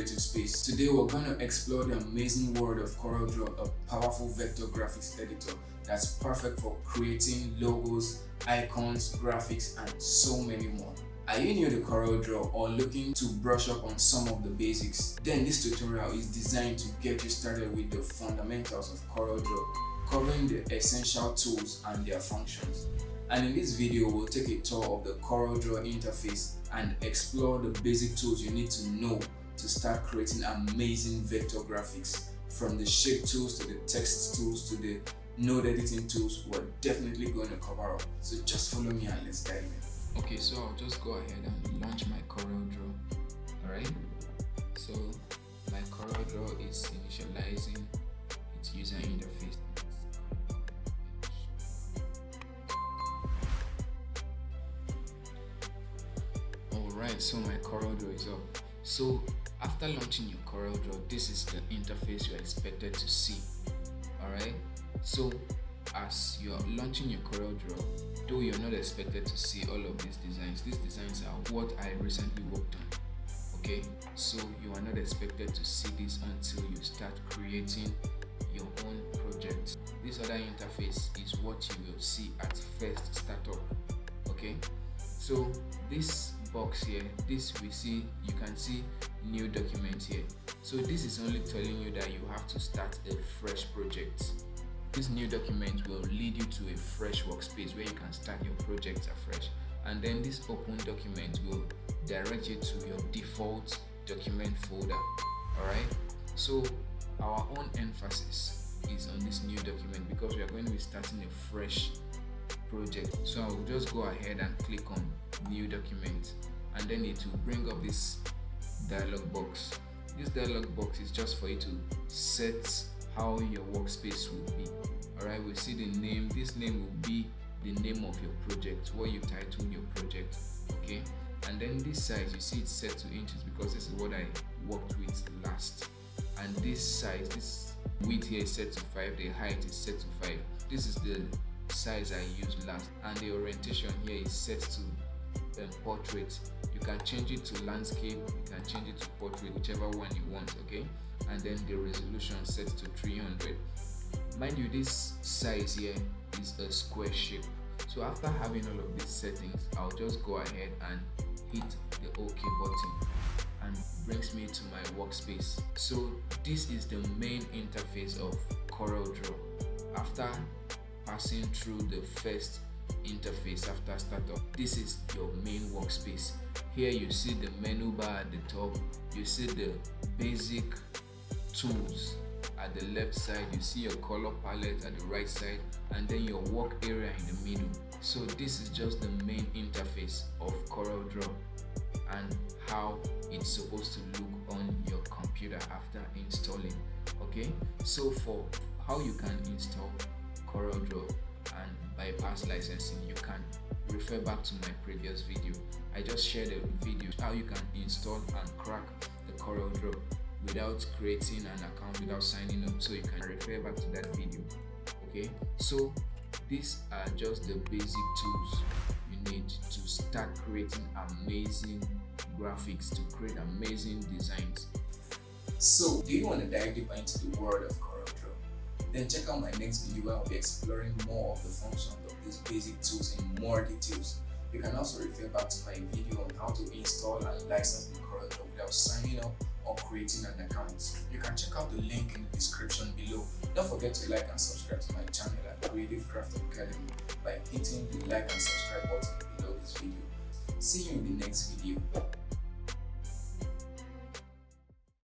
creative space. Today we're going to explore the amazing world of CorelDRAW, a powerful vector graphics editor that's perfect for creating logos, icons, graphics, and so many more. Are you new to CorelDRAW or looking to brush up on some of the basics? Then this tutorial is designed to get you started with the fundamentals of CorelDRAW, covering the essential tools and their functions. And in this video, we'll take a tour of the CorelDRAW interface and explore the basic tools you need to know to start creating amazing vector graphics. From the shape tools to the text tools to the node editing tools, we're definitely going to cover up. So just follow me and let's dive in. Okay, so I'll just go ahead and launch my CorelDRAW. Alright, so my CorelDRAW is initializing its user interface. Alright, so my CorelDRAW is up. So after launching your CorelDRAW, this is the interface you're expected to see. Alright, so as you're launching your CorelDRAW, though you're not expected to see all of these designs are what I recently worked on. Okay, so you are not expected to see this until you start creating your own project. This other interface is what you will see at first startup. Okay, so this box here, this we see, you can see new document here. So this is only telling you that you have to start a fresh project. This new document will lead you to a fresh workspace where you can start your project afresh, and then this open document will direct you to your default document folder. Alright, so our own emphasis is on this new document because we are going to be starting a fresh project. So I will just go ahead and click on new document, and then it will bring up this dialog box. This dialog box is just for you to set how your workspace will be. Alright, we see the name. This name will be the name of your project, what you title your project. Okay, and then this size, you see it's set to inches because this is what I worked with last. And this size, this width here is set to 5, the height is set to 5. This is the size I used last, and the orientation here is set to portrait. You can change it to landscape, you can change it to portrait, whichever one you want. Okay, and then the resolution set to 300. Mind you, this size here is a square shape. So after having all of these settings, I'll just go ahead and hit the OK button, and brings me to my workspace. So this is the main interface of CorelDRAW. After passing through the first interface after startup, this is your main workspace. Here you see the menu bar at the top, you see the basic tools at the left side, you see your color palette at the right side, and then your work area in the middle. So this is just the main interface of CorelDRAW and how it's supposed to look on your computer after installing. Okay, so for how you can install CorelDRAW and bypass licensing, you can refer back to my previous video. I just shared a video how you can install and crack the CorelDRAW without creating an account, without signing up, so you can refer back to that video. Okay, so these are just the basic tools you need to start creating amazing graphics, to create amazing designs. So do you want to dive deeper into the world of CorelDRAW? Then check out my next video where I'll be exploring more of the functions of these basic tools in more details. You can also refer back to my video on how to install and license the CorelDRAW without signing up or creating an account. You can check out the link in the description below. Don't forget to like and subscribe to my channel at Creative Craft Academy by hitting the like and subscribe button below this video. See you in the next video.